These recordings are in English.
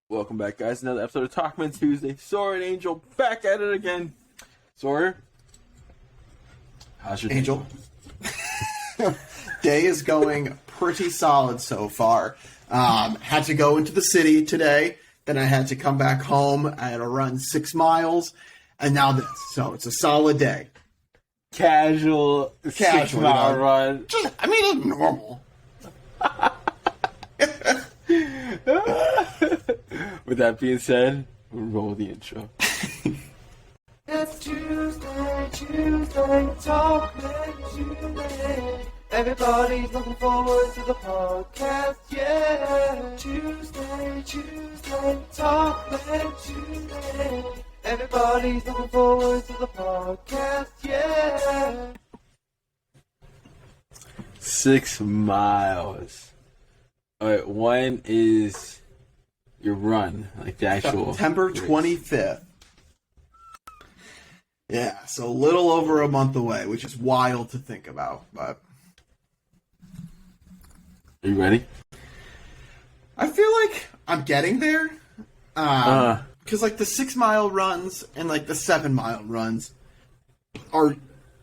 Welcome back, guys. Another episode of Talkmen Tuesday. Sawyer and Angel back at it again. Sawyer, how's your Angel? Day is going pretty solid so far. Had to go into the city today. Then I had to come back home. I had to run 6 miles. And now this. So it's a solid day. Casual 6-mile run. It's normal. With that being said, we'll roll the intro. It's Tuesday, Talkmen Tuesday. Everybody's looking forward to the podcast, yeah. Tuesday, Talkmen Tuesday. Everybody's looking forward to the podcast, yeah. 6 miles. Alright, when is your run? Like the actual September 25th. Yeah, so a little over a month away, which is wild to think about, but Are you ready? I feel like I'm getting there. Because like the 6 mile runs and like the 7 mile runs are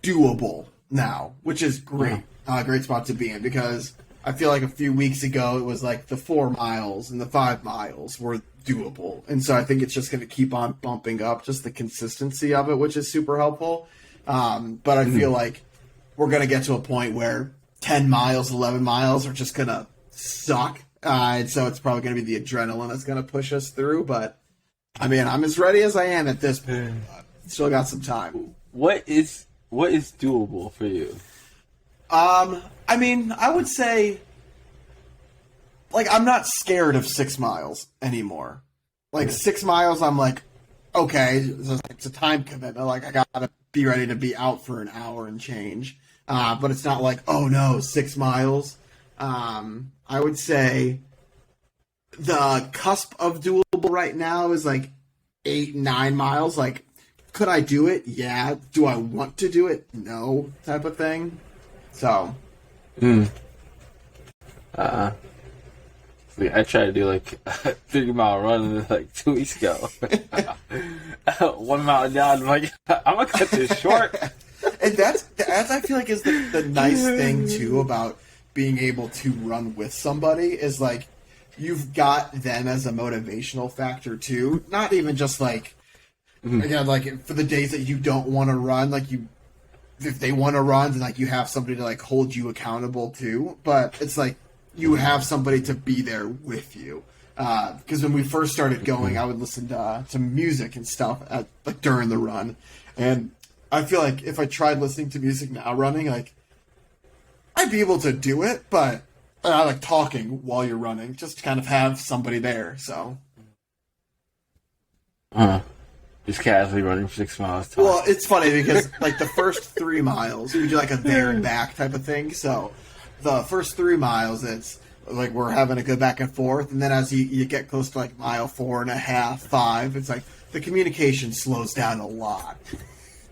doable now, which is great. Great spot to be in, because I feel like a few weeks ago it was like the 4 miles and the 5 miles were doable. And so I think it's just going to keep on bumping up, just the consistency of it, which is super helpful. But I feel like we're going to get to a point where 10 miles, 11 miles are just going to suck. And so it's probably going to be the adrenaline that's going to push us through. But I mean, I'm as ready as I am at this point. Still got some time. What is doable for you? I mean, I would say, like, I'm not scared of 6 miles anymore. Like, 6 miles, I'm like, okay, it's a time commitment. Like, I gotta be ready to be out for an hour and change. But it's not like, oh no, 6 miles. I would say the cusp of doable right now is like 8, 9 miles. Like, could I do it? Yeah. Do I want to do it? No, type of thing. So. I tried to do like a 3-mile run like 2 weeks ago. 1 mile down, I'm like, I'm gonna cut this short. And that's I feel like is the nice thing too about being able to run with somebody is like you've got them as a motivational factor too. Not even just like again, like for the days that you don't want to run, like if they want to run, then like you have somebody to like hold you accountable too. But it's like you have somebody to be there with you. Because when we first started going, I would listen to music and stuff like during the run, and I feel like if I tried listening to music now running, like I'd be able to do it, but I like talking while you're running, just to kind of have somebody there. So. Just casually running for 6 miles. Well, it's funny because like the first 3 miles, we do like a there and back type of thing. So the first 3 miles, it's like we're having a good back and forth, and then as you get close to like mile 4.5, 5, it's like the communication slows down a lot,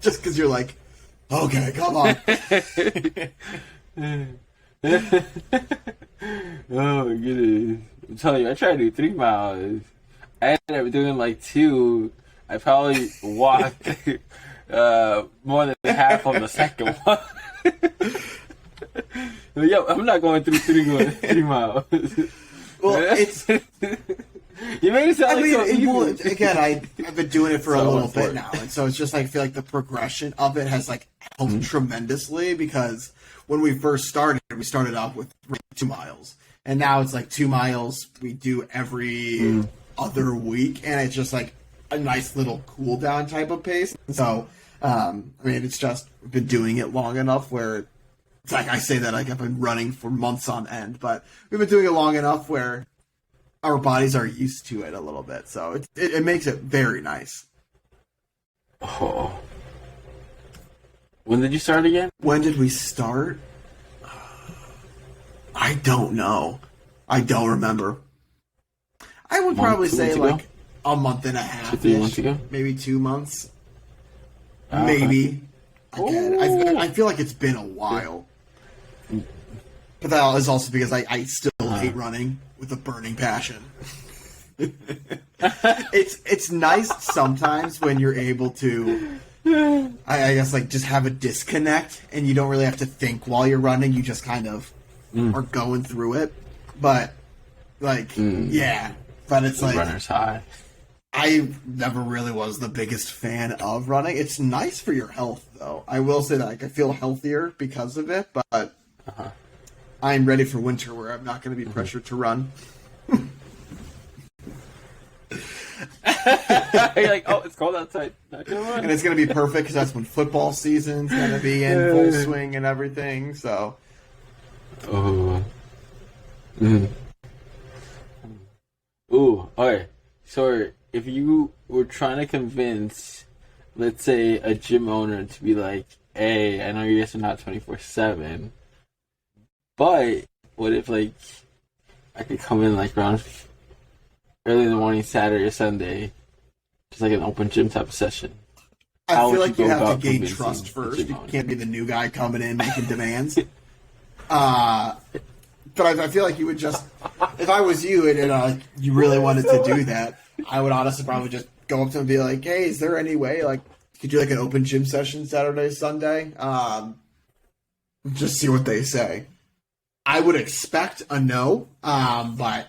just because you're like, okay, come on. Oh my goodness! I'm telling you, I tried to do 3 miles. I ended up doing like 2. I probably walked more than half on the second one. Yo, I'm not going through 3 miles. Well, it's. You made it sound like so easy. Well, again, I've been doing it for a little bit now, and so it's just like I feel like the progression of it has like helped tremendously, because when we first started, we started off with 2 miles, and now it's like 2 miles we do every other week, and it's just like a nice little cool down type of pace. So, I mean, it's just been doing it long enough where it's like I say that like I've been running for months on end, but we've been doing it long enough where our bodies are used to it a little bit. So it makes it very nice. Oh. When did you start again? When did we start? I don't know. I don't remember. I would probably say like a month and a half. 3 months ago? Maybe 2 months. Okay. Maybe. Again, I feel like it's been a while. But that is also because I still hate running with a burning passion. It's nice sometimes when you're able to, I guess, like, just have a disconnect and you don't really have to think while you're running. You just kind of are going through it. But, like, yeah. But it's like... Runner's high. I never really was the biggest fan of running. It's nice for your health, though. I will say that, like, I feel healthier because of it, but I'm ready for winter where I'm not going to be pressured to run. You're like, oh, it's cold outside. Not gonna run. And it's going to be perfect because that's when football season's going to be in full swing and everything, so... Oh. Ooh, okay. So if you were trying to convince, let's say, a gym owner to be like, hey, I know you guys are not 24/7, but what if, like, I could come in, like, around early in the morning, Saturday or Sunday, just like an open gym type of session? I How feel would like you you go have to about gain convincing trust the first. gym You owner? can't be the new guy coming in making demands. But I feel like you would just, if I was you and you really wanted to do that, I would honestly probably just go up to him and be like, hey, is there any way, like, could you do like an open gym session Saturday, Sunday? Just see what they say. I would expect a no, but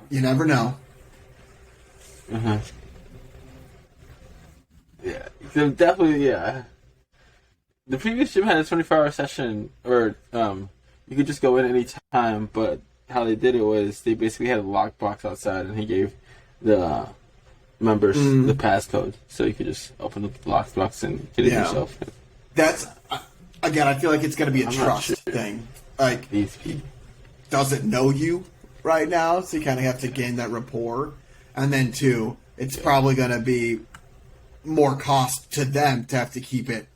you never know. Yeah, so definitely, yeah. The previous gym had a 24-hour session, or you could just go in any time, but how they did it was they basically had a lockbox outside, and he gave the members the passcode, so you could just open up the lockbox and get it yourself. That's, again, I feel like it's going to be a I'm not trust sure. thing. Like, These people. doesn't know you right now, so you kind of have to gain that rapport. And then, two, it's probably going to be more cost to them to have to keep it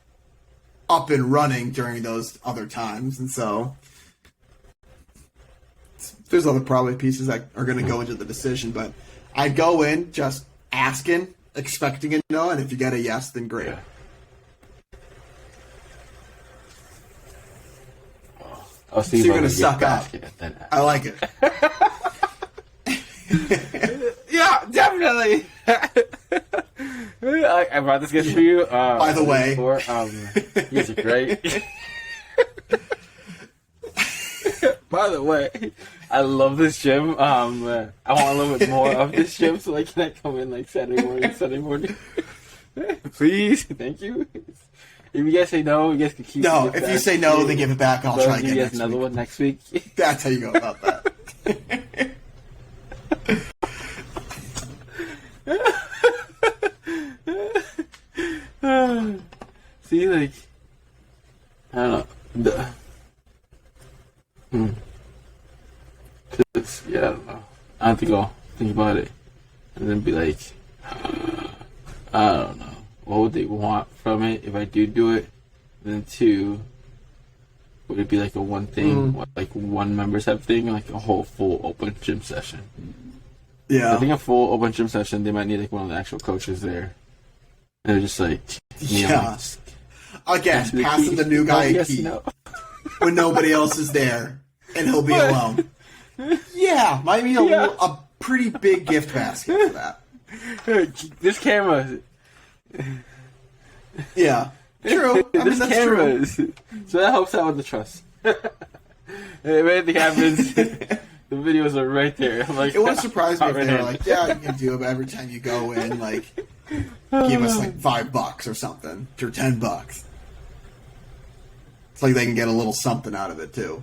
up and running during those other times. And so there's other probably pieces that are going to go into the decision. But I go in just asking, expecting a no, and if you get a yes, then great. Yeah. I was So thinking you're about going to suck up. I like it. Yeah, definitely. I brought this gift for you. By the way. Before. You guys are great. By the way, I love this gym. I want a little bit more of this gym, so can I come in like Saturday morning, Sunday morning? Please, thank you. If you guys say no, you guys can keep No, it if back. you say no, then give it back. I'll try Give again you next guys another week. one next week. That's how you go about that. See, like, I don't know. Yeah, I don't know. I have to go think about it and then be like, I don't know. What would they want from it if I do it? And then two, would it be like a one thing, like one member type thing, or like a whole full open gym session? Yeah. I think a full open gym session, they might need like one of the actual coaches there. And they're just like, Yeah. Again, passing the new guy a key when nobody else is there, and he'll be alone. Yeah, might be a pretty big gift basket for that. This camera. Yeah, true. I mean, This that's camera true. is. So that helps out with the trust. If anything happens, the videos are right there. I'm like, It wouldn't surprise me if right they were here. like, yeah, you can do it, but every time you go in, like, give us like $5 or something, or $10. It's like they can get a little something out of it too.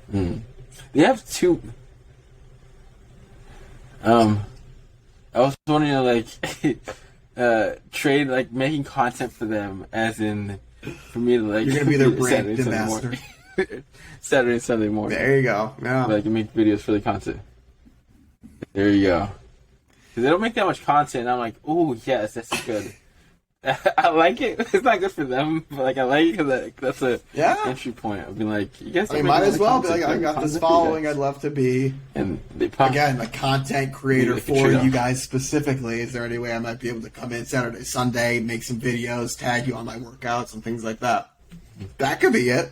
They have two. I was wondering, like, trade, like, making content for them, as in, for me to, like, You're gonna be their brand Saturday, Sunday ambassador. morning. Saturday and Sunday morning. There you go. Yeah. Like, make videos for the content. There you go. Because they don't make that much content, and I'm like, oh, yes, that's good. I like it. It's not good for them, but, like, I like it because that's a entry point. I've been like, you guys I mean, don't make might a as lot well of be like, content, I got this content for you following guys. I'd love to be. And they pop. Again, a content creator Like a for trio. you guys specifically. Is there any way I might be able to come in Saturday, Sunday, make some videos, tag you on my workouts and things like that? That could be it.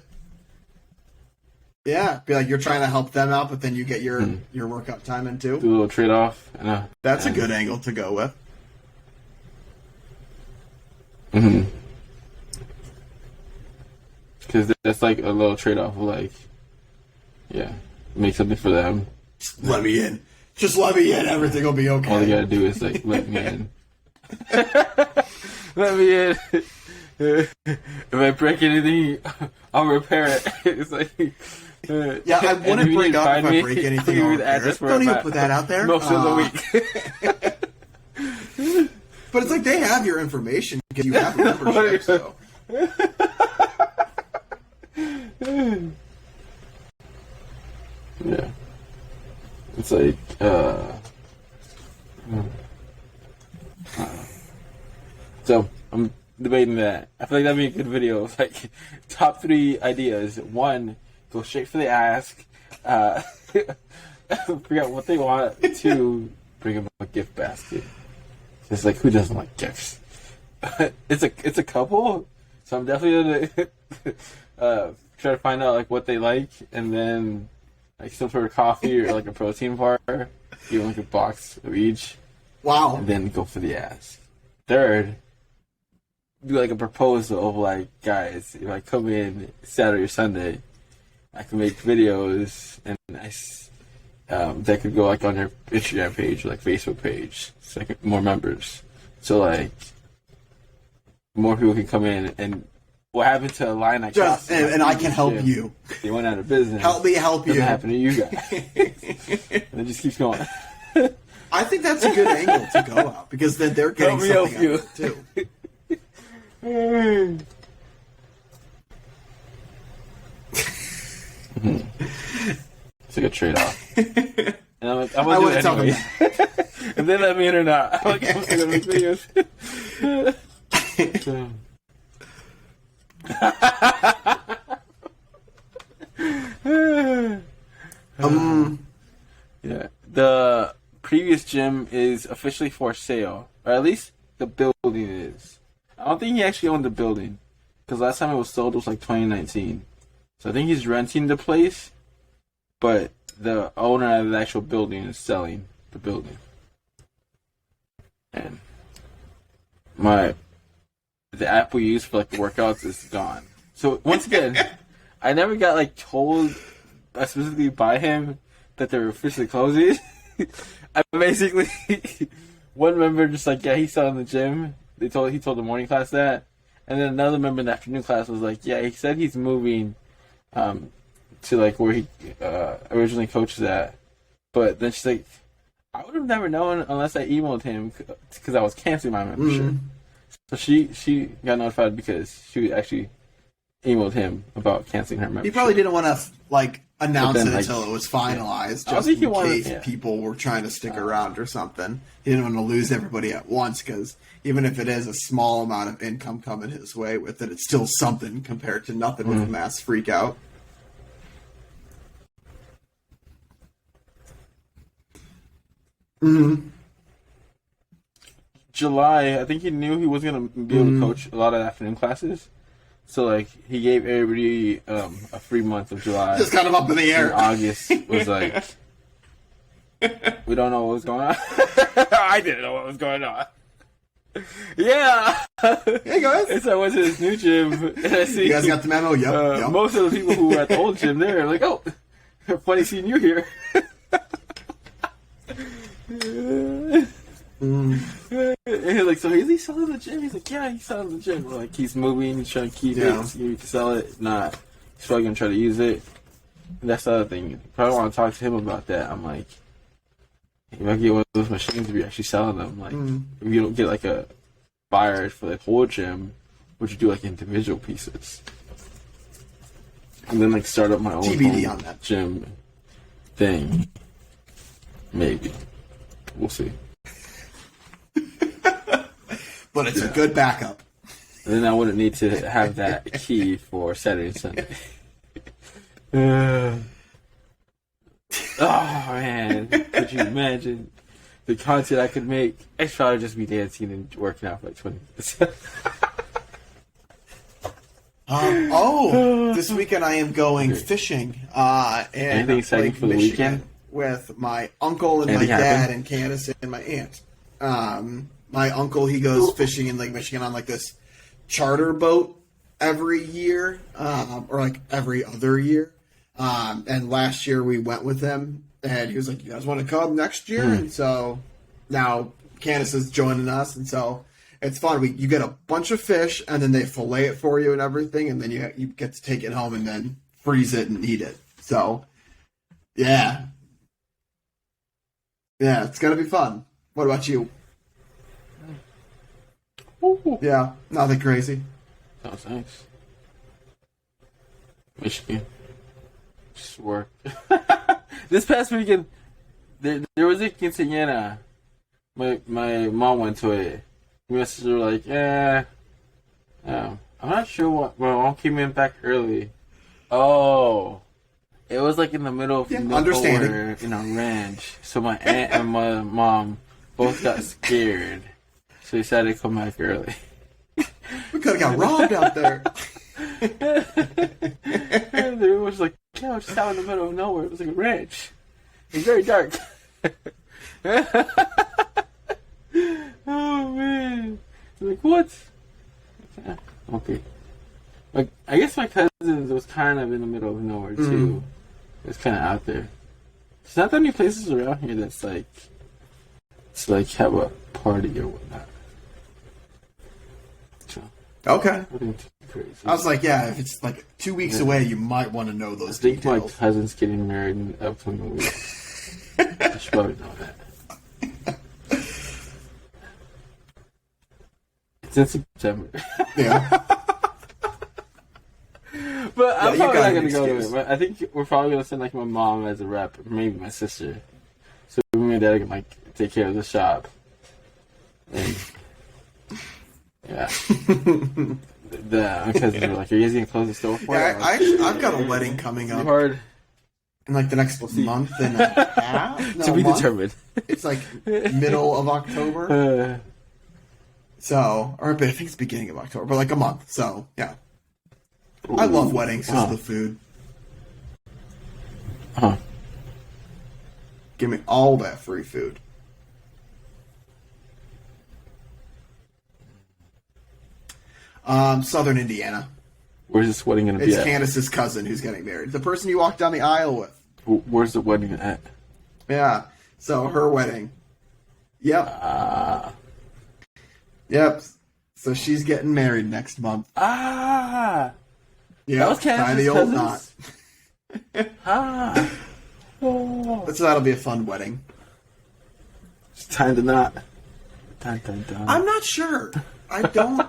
Yeah, be like you're trying to help them out, but then you get your workout time in too. Do a little trade off. That's a good angle to go with. Because that's like a little trade off of like, yeah, make something for them. Just let me in. Just let me in. Everything will be okay. All you gotta do is like let me in. Let me in. If I break anything, I'll repair it. It's like. Yeah, I wouldn't bring up if I break anything. Don't even put that out there. Most of the week. But it's like they have your information because you have a membership. So. Yeah. It's like, so I'm debating that. I feel like that'd be a good video. Like, top 3 ideas. 1, go straight for the ask. Figure out what they want. 2, bring them a gift basket. It's like, who doesn't like gifts? It's a couple, so I'm definitely gonna try to find out like what they like, and then like some sort of coffee or like a protein bar, give them like a box of each. Wow. And then go for the ask. 3rd, do like a proposal of like, guys, if I come in Saturday or Sunday, I can make videos and that could go like on your Instagram page or like Facebook page, so like more members. So like more people can come in. And what happened to a line I crossed? And I can help you. They went out of business. Help me help you. Doesn't happen to you guys. And it just keeps going. I think that's a good angle to go out because then they're getting something out of it too. It's like a trade-off. And I'm like, I'm gonna do it anyway. And then let me in or not. I'm like, I'm still gonna make videos. Yeah. The previous gym is officially for sale, or at least the building is. I don't think he actually owned the building, because last time it was sold was like 2019. So I think he's renting the place, but the owner of the actual building is selling the building. And the app we use for like the workouts is gone. So once again, I never got like told specifically by him that they were officially closing. I basically one member just like, yeah, he's selling the gym. He told the morning class that, and then another member in the afternoon class was like, yeah, he said he's moving to like where he originally coaches at. But then she's like, I would have never known unless I emailed him because I was canceling my membership. So she got notified because she actually emailed him about canceling her membership. He probably didn't want to like announce it until it was finalized, just in case people were trying to stick around or something. He didn't want to lose everybody at once because even if it is a small amount of income coming his way with it, it's still something compared to nothing with a mass freak out. July, I think he knew he wasn't going to be able to coach a lot of afternoon classes. So, like, he gave everybody a free month of July. Just kind of up in the air. And August was like, we don't know what was going on. I didn't know what was going on. Yeah. Hey, guys. And so I went to this new gym. And I see, you guys got the memo? Yep. Most of the people who were at the old gym there are like, oh, funny seeing you here. And he's like, so is he selling the gym? He's like, yeah, he's selling the gym. We're like, he's moving, he's trying to keep it, he's to sell it. Nah, he's probably gonna try to use it. And that's the other thing. You probably want to talk to him about that. I'm like, if I get one of those machines, if you're actually selling them, like, if you don't get like a buyer for the whole gym, would you do like individual pieces? And then like start up my own TBD on that gym thing. Maybe. We'll see. But it's a good backup. And then I wouldn't need to have that key for Saturday and Sunday. Oh man, could you imagine the content I could make? I'd probably just be dancing and working out for like 20 minutes. This weekend I am going fishing. And Anything exciting Lake for the Michigan weekend? with my uncle and Anything my dad happen? and Candace and my aunt. My uncle, he goes fishing in Lake Michigan on like this charter boat every year, or like every other year. And last year we went with him, and he was like, "You guys want to come next year?" And so now Candace is joining us, and so it's fun. You get a bunch of fish, and then they fillet it for you and everything, and then you get to take it home and then freeze it and eat it. So, yeah, it's gonna be fun. What about you? Ooh. Yeah, nothing crazy. Sounds nice. Michigan. Just work. This past weekend, there was a quinceañera. My mom went to it. Me and my sister were like, I'm not sure what. My mom came in back early. Oh, it was like in the middle of nowhere in a ranch. So my aunt and my mom both got scared. So they decided to come back early. We could have got robbed out there. And it was like, just out in the middle of nowhere. It was like a ranch. It was very dark. Oh man! Like what? Okay. Like I guess my cousins was kind of in the middle of nowhere too. It's kind of out there. There's not that many places around here that's like to like have a party or whatnot. So Okay. nothing too crazy. I was like, yeah, if it's like 2 weeks away, you might want to know I those think my details. cousin's getting married in the upcoming weeks. I should probably know that. It's in September. Yeah. But I'm you probably got not an gonna go to excuse. it. But I think we're probably gonna send like my mom as a rep, or maybe my sister. So me and dad can like take care of the shop. And yeah. My cousins were like, "Are you guys gonna close the store for Yeah, it?" I've got a wedding coming up Hard in like the next month and a half. No, to be month. determined. It's like middle of October. So, or I think it's beginning of October, but like a month. So, yeah. I love weddings because of the food. Huh. Give me all that free food. Southern Indiana. Where's this wedding gonna be It's at? Candace's cousin who's getting married. The person you walked down the aisle with. Where's the wedding at? Yeah. So her wedding. Yep. Yep. So she's getting married next month. That Yeah. was Tie Candace's the old knot. cousins? Oh. So that'll be a fun wedding. It's time to not. Dun, dun, dun. I'm not sure. I don't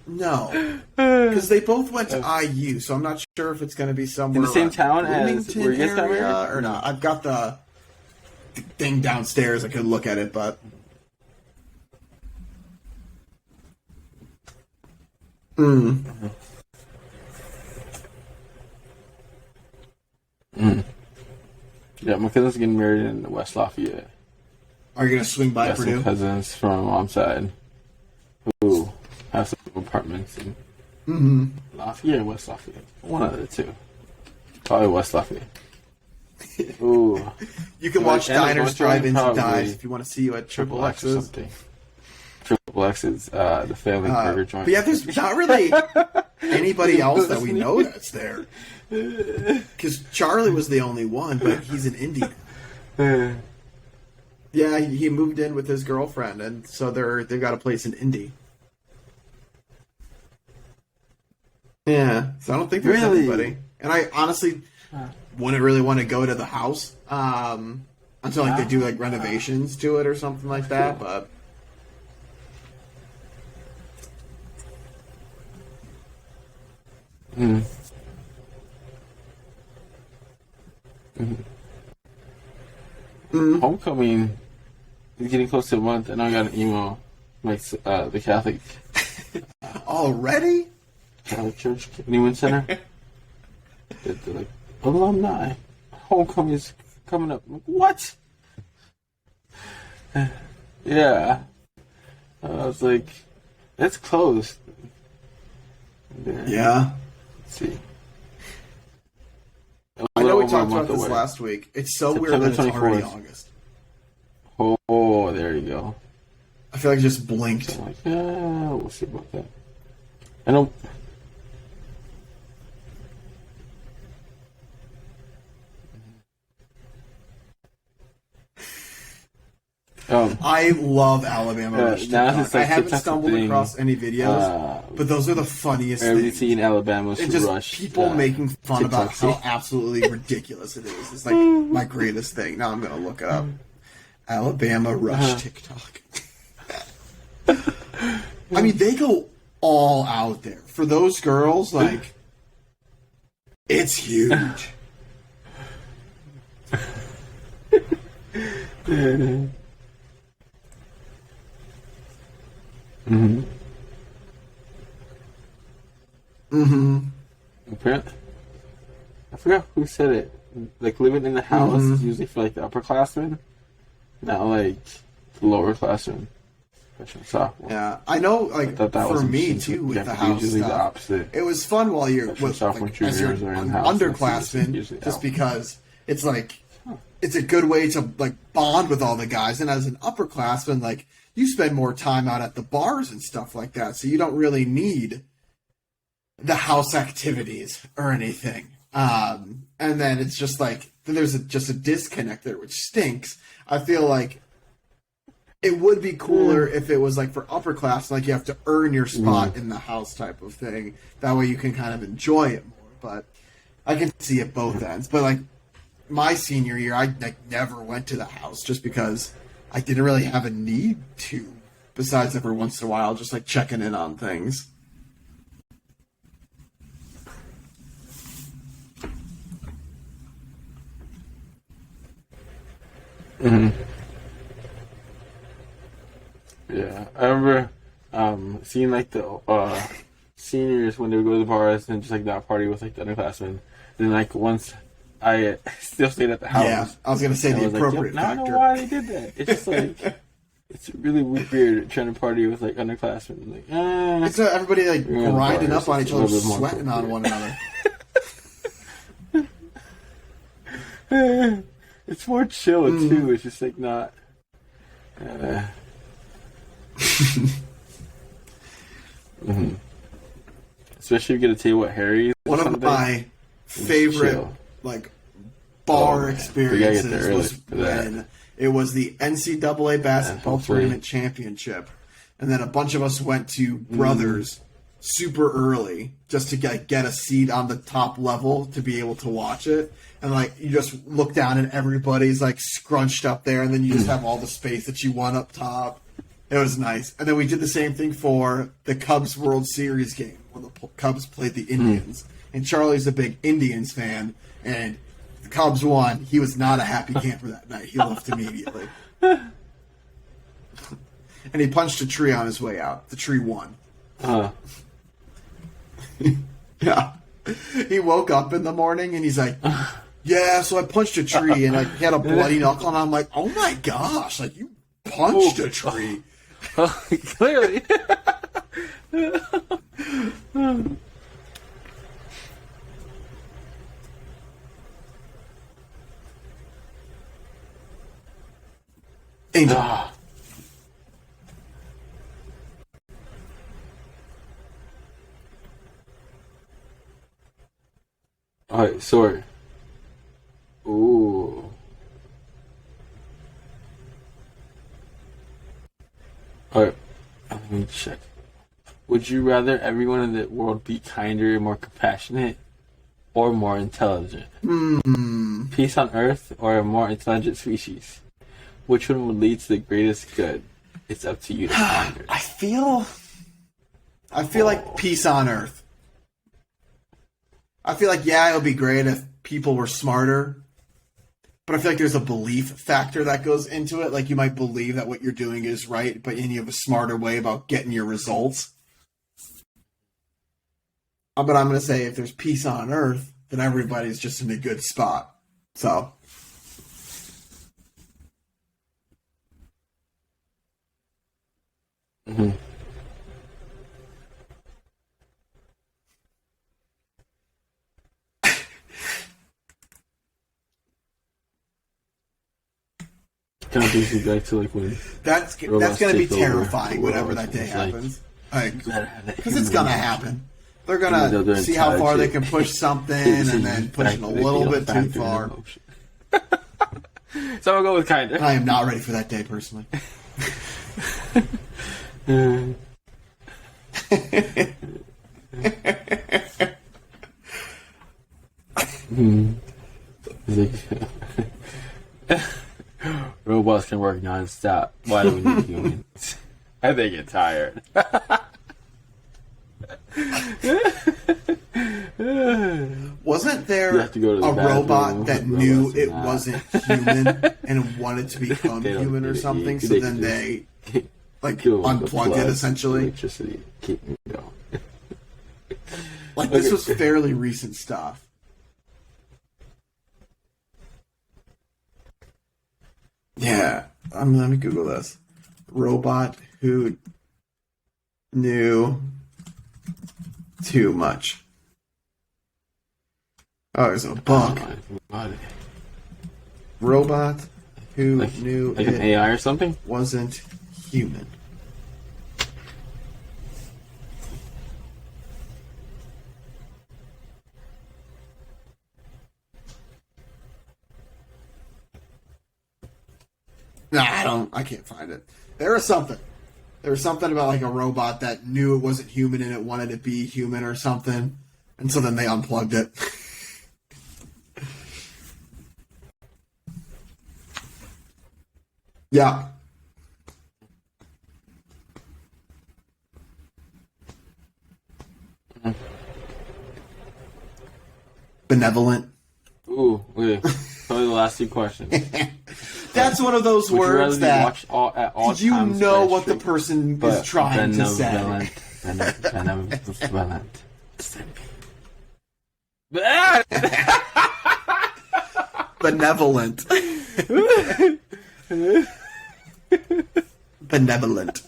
know. Because they both went to IU, so I'm not sure if it's going to be somewhere In the same around town as Bloomington where you guys got area married? or not. I've got the thing downstairs. I could look at it, but Yeah, my cousin's getting married in West Lafayette. are you going to swing by Got some Purdue? cousins from my mom's side who have some apartments in Lafayette or West Lafayette. One of the two. Probably West Lafayette. Ooh. You can watch Like, and Diners, it's going Drive-Ins, and probably Dives if you want to see you at Triple X or X's. something. Triple X is the family burger joint. But yeah, there's not really anybody else that we know that's there. Because Charlie was the only one, but he's in India. Yeah, he moved in with his girlfriend, and so they've got a place in Indy. Yeah, so I don't think there's Really? anybody. And I honestly wouldn't really want to go to the house until like they do like renovations to it or something like that. But Homecoming is getting close to a month, and I got an email like the Catholic already, Church Newman Center. They're like, alumni, homecoming is coming up. I'm like, what? Yeah. I was like, that's closed. yeah. Let's see. I know we talked Over a about month this away. last week. It's so weird September that it's already 24th. August. Oh, there you go. I feel like I just blinked. So I'm like, we'll see about that. I know. I love Alabama Rush now TikTok. it's like I haven't TikTok's a stumbled thing. across any videos, but those are the funniest Have you things. seen Alabama's And just Rush? people making fun about TikTok how absolutely ridiculous it is. It's like my greatest thing. Now I'm going to look it up. Alabama Rush TikTok. I mean, they go all out there. For those girls, like, it's huge. Apparently, I forgot who said it. Like living in the house is usually for like the upperclassmen, not like the lower classmen. Freshman, sophomore. Yeah, I know. Like thought that was for me interesting. too, with Yeah, the because house usually stuff, the opposite. it was fun while you're Freshman, with, sophomore, like, as you're juniors are in an house, and underclassman, usually just out. because it's like it's a good way to like bond with all the guys. And as an upperclassman, like you spend more time out at the bars and stuff like that, so you don't really need the house activities or anything. And then it's just like there's just a disconnect there, which stinks. I feel like it would be cooler if it was like for upper class, like you have to earn your spot in the house type of thing. That way you can kind of enjoy it more. But I can see it both ends. But like my senior year, I like never went to the house just because I didn't really have a need to. Besides every once in a while, just like checking in on things. Yeah, I remember seeing like the seniors when they would go to the bars and just like that party with like the underclassmen. And then like once I still stayed at the house. Yeah, I was gonna say I the was appropriate like, yep, now I factor. know why they did that. It's just like it's really weird trying to party with like underclassmen. Like, It's everybody like You're in the grinding bars, up on it's each a other, little bit more sweating on one another. it's more chill too. It's just like not. Especially if you get a table at Harry's. or One of something. my favorite chill. like bar Oh, man. experiences We gotta get there was early for that. when it was the NCAA basketball hopefully. tournament championship, and then a bunch of us went to Brothers super early just to get a seat on the top level to be able to watch it. And like you just look down and everybody's like scrunched up there, and then you just have all the space that you want up top. It was nice. And then we did the same thing for the Cubs World Series game when the Cubs played the Indians. And Charlie's a big Indians fan, and the Cubs won. He was not a happy camper that night. He left immediately. And he punched a tree on his way out. The tree won. Yeah. He woke up in the morning and he's like, yeah, so I punched a tree and like he had a bloody knuckle, and I'm like, oh my gosh, like you punched a tree. Clearly. Angel. Alright, sorry. Ooh. Alright, let me check. Would you rather everyone in the world be kinder, more compassionate, or more intelligent? Peace on Earth or a more intelligent species? Which one would lead to the greatest good? It's up to you to ponder. I feel like peace on earth. I feel like, yeah, it would be great if people were smarter, but I feel like there's a belief factor that goes into it. Like you might believe that what you're doing is right, but you have a smarter way about getting your results. But I'm going to say if there's peace on earth, then everybody's just in a good spot. So. kind of brings me back to like when That's robots going to be take over terrifying the whenever world. that day It's like, happens. because Because it's going to happen. They're Even though going they're to see how far they can intelligent. push something and then push it a little bit too far. So I'll go with kind of. I am not ready for that day, personally. Robots can work non-stop. Why do we need humans? I think get tired. Wasn't You there have to go to the a bathroom robot that with knew robots it and that. wasn't human and wanted to become They don't human or get it. something? So They then can they just like give them the unplugged it plug, essentially. electricity, keep me going. Like this Okay. was fairly recent stuff. Yeah, let me Google this. Robot who knew too much. Oh, there's a book. Robot who knew Like an it AI or something? wasn't human. Nah, I can't find it. There was something. There was something about like a robot that knew it wasn't human and it wanted to be human or something. And so then they unplugged it. Yeah. Benevolent. Ooh, okay. Probably the last two questions. That's one of those Would you rather words be that watched at all you times know by a what the strict person but is trying to say. benevolent. Benevolent. Benevolent.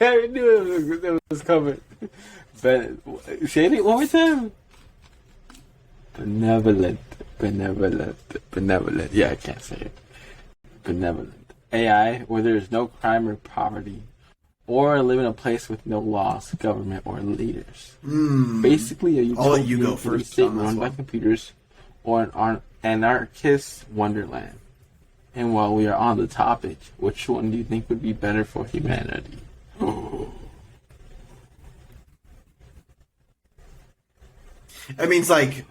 I knew it was coming. Say it one more time. Benevolent. Yeah, I can't say it. Benevolent. AI, where there is no crime or poverty, or live in a place with no laws, government, or leaders. Basically, a I'll let you utopian go first state on this run by one. computers, or an anarchist wonderland. And while we are on the topic, which one do you think would be better for humanity? It means like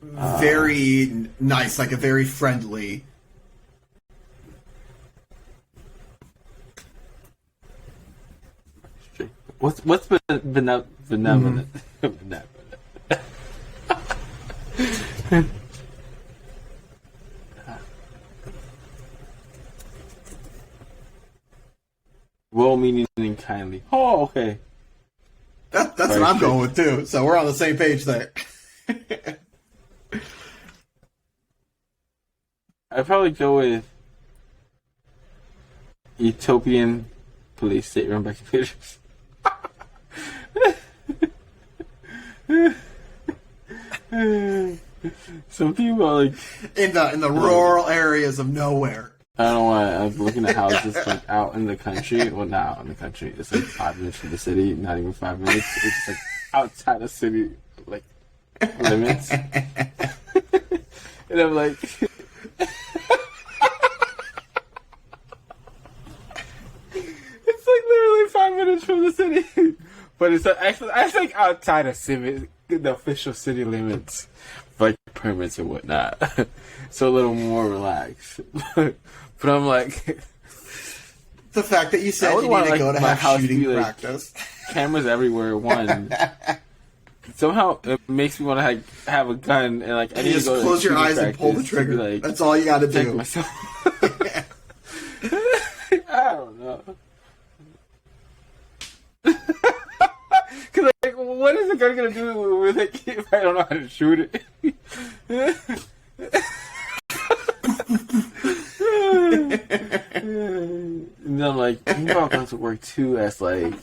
very nice, like a very friendly. What's benevolent? Benevolent. Well meaning and kindly. Oh, okay. That's Very what I'm strict. going with too. So we're on the same page there. I'd probably go with utopian police state run by computers. Something about like In the rural areas of nowhere. I don't know why I was looking at houses like out in the country. Well, not out in the country. It's like 5 minutes from the city. Not even 5 minutes. It's just like outside the city like limits. And I'm like, it's like literally 5 minutes from the city, but it's actually I think outside of the official city limits, like permits and whatnot. So a little more relaxed. But I'm like, The fact that you I said would you want, need to like, go to my have house shooting be, like, practice. cameras everywhere. One, somehow it makes me want to have a gun and like I You need just to go close to your eyes and pull the practice to be, trigger. like, That's all you got to protect do. myself. I don't know. Cause like, what is the gun gonna do with it if I don't know how to shoot it? And then I'm like, maybe I'll go to work too as like,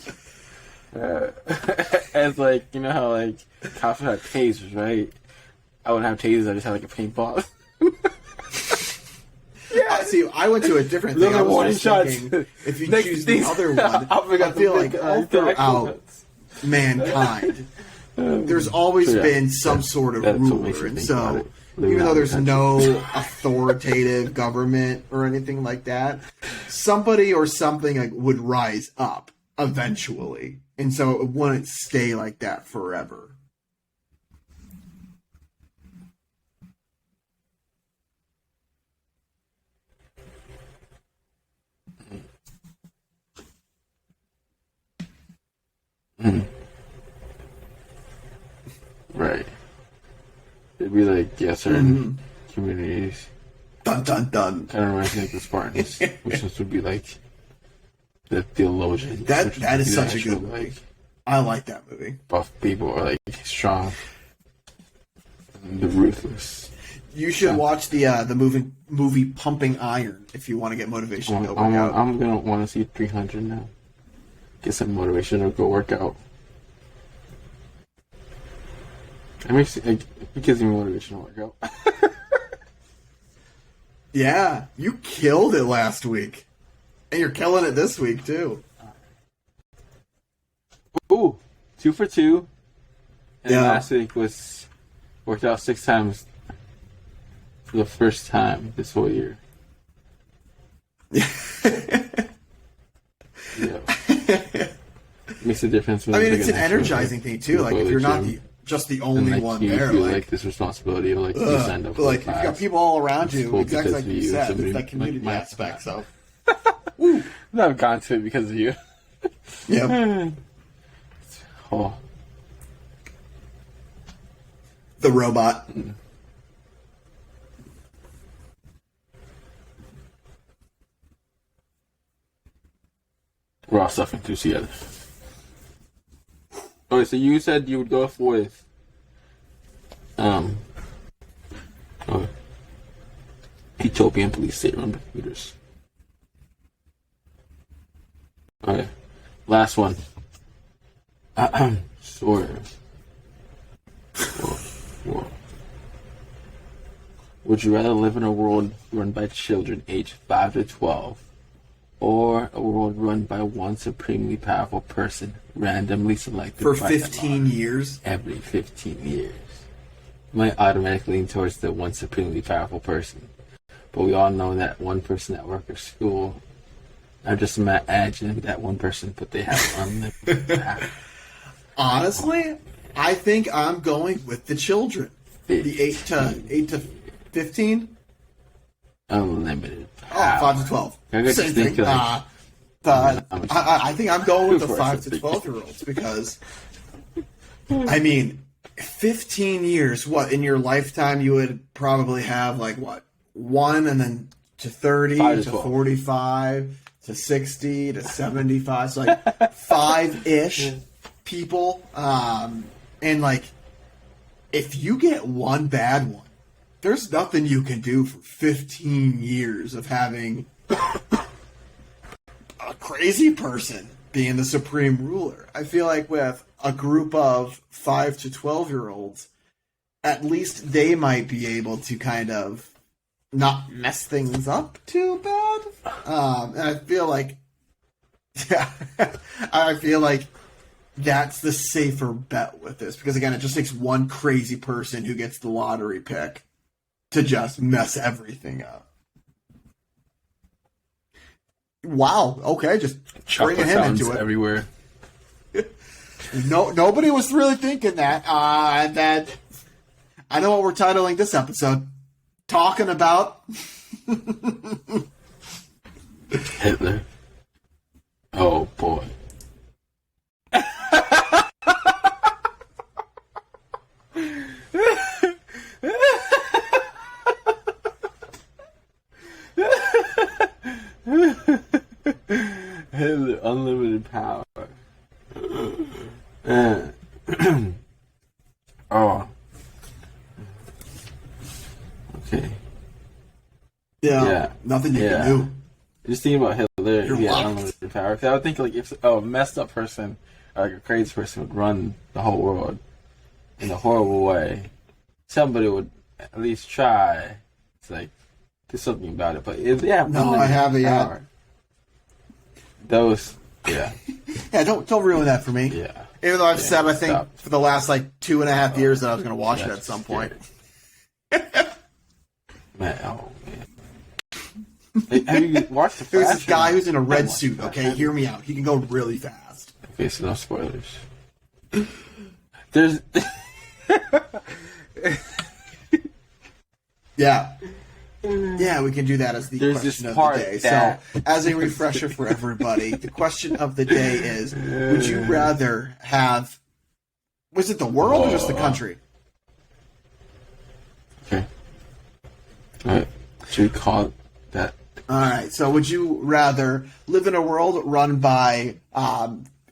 as like, you know how like cops have tasers, right? I wouldn't have tasers. I just have like a paintball. see, I went to a different thing. I Little was warning just shots. thinking, if you Next choose the thing- other one, I feel like all throughout mankind, there's always Yeah. been some sort of That's what makes ruler, you and think about so it. Living even out though in the there's country. no authoritative government or anything like that, somebody or something like would rise up eventually, and so it wouldn't stay like that forever. Right. It'd be like, yeah, certain communities. Dun dun dun. Kind of reminds me like the Spartans, which would be like the theologians. That which would is be such the a good actual, movie. like, I like that movie. buff people or like strong. And the ruthless. You should watch the movie Pumping Iron if you want to get motivation to go work out. I'm gonna want to see 300 now. Get some motivation to go work out. It gives me motivation to work out. Yeah, you killed it last week, and you're killing it this week too. Ooh, 2 for 2. And Yeah. last week worked out 6 times for the first time this whole year. Yeah. Makes a difference. When I mean, like it's an energizing thing too. Like if you're not just the only and, one you there, feel like this responsibility of like you ugh, signed up but for like if class. you got people all around you, Cool exactly because like of you you, said, somebody it's that community like my- aspect. So, I've gone to it because of you. yeah, Oh, the robot. we're all suffering through together. Okay, so you said you would go with okay. Ethiopian police state-run computers. Okay, last one. Swerve. Whoa. Would you rather live in a world run by children aged 5 to 12, or a world run by one supremely powerful person randomly selected For by the 15 law years, every 15 years? Might automatically lean towards the one supremely powerful person, but we all know that one person at work or school. I just imagine that one person, but they have unlimited power. honestly, I think I'm going with the children. The 8 to 15. Unlimited Oh, power. 5 to 12. I could Same just think thing. like- I think I'm going with the Of course, 5 it's to big. 12-year-olds because, I mean, 15 years, what, in your lifetime you would probably have, like, what, 1 and then to 30 5 to to 12. 45 to 60 to 75. So, like, 5-ish people. And, like, if you get one bad one, there's nothing you can do for 15 years of having a crazy person being the supreme ruler. I feel like with a group of 5 to 12-year-olds, at least they might be able to kind of not mess things up too bad. And I feel like, yeah, I feel like that's the safer bet with this because again, it just takes one crazy person who gets the lottery pick to just mess everything up. Wow. Okay, just Chocolate bringing him fountains into it. everywhere. No, nobody was really thinking that. That I know what we're titling this episode. Talking about Hitler. Oh boy. Hitler, unlimited power. Oh. Okay. Yeah. nothing you Yeah. can do. Just thinking about Hitler, You're yeah, locked. unlimited power. 'Cause I would think like if a messed up person, like a crazy person, would run the whole world in a horrible way, somebody would at least try to There's something about it, but yeah. No, I haven't yet. Those, yeah. Yeah, don't ruin that for me. Yeah. Even though I've said, I think, stop. for the last, 2.5 years that I was going to watch it at some point. Man, oh, man. Hey, have you watched the There's Flash? this guy who's in a red Watch suit, the okay? Flash. Hear me out. He can go really fast. Okay, so no spoilers. There's... Yeah. Yeah, we can do that as the There's question this of part the day. that- So, as a refresher for everybody, the question of the day is, would you rather have... Was it the world or just the country? Okay. Alright. Should we call that? All right. So, would you rather live in a world run by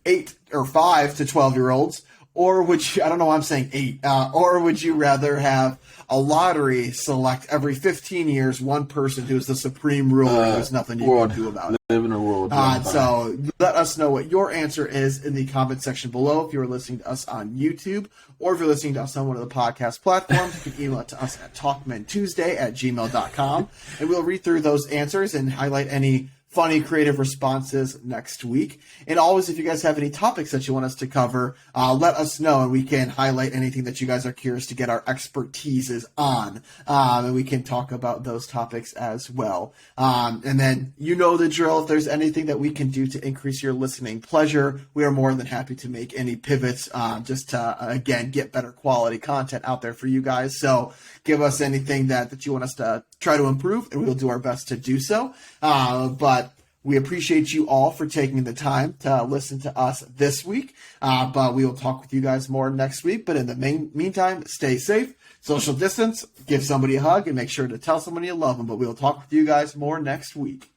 8 or 5 to 12-year-olds, or would you? I don't know why I'm saying 8. Or would you rather have a lottery select every 15 years one person who's the supreme ruler? There's nothing you can do about it. Live in a world. So let us know what your answer is in the comment section below if you're listening to us on YouTube, or if you're listening to us on one of the podcast platforms. You can email it to us at talkmentuesday@gmail.com, and we'll read through those answers and highlight any funny, creative responses next week. And always, if you guys have any topics that you want us to cover, let us know, and we can highlight anything that you guys are curious to get our expertises on, and we can talk about those topics as well. And then you know the drill. If there's anything that we can do to increase your listening pleasure, we are more than happy to make any pivots, just to, again, get better quality content out there for you guys. So give us anything that you want us to try to improve, and we'll do our best to do so. But we appreciate you all for taking the time to listen to us this week. But we will talk with you guys more next week. But in the meantime, stay safe, social distance, give somebody a hug, and make sure to tell someone you love them. But we will talk with you guys more next week.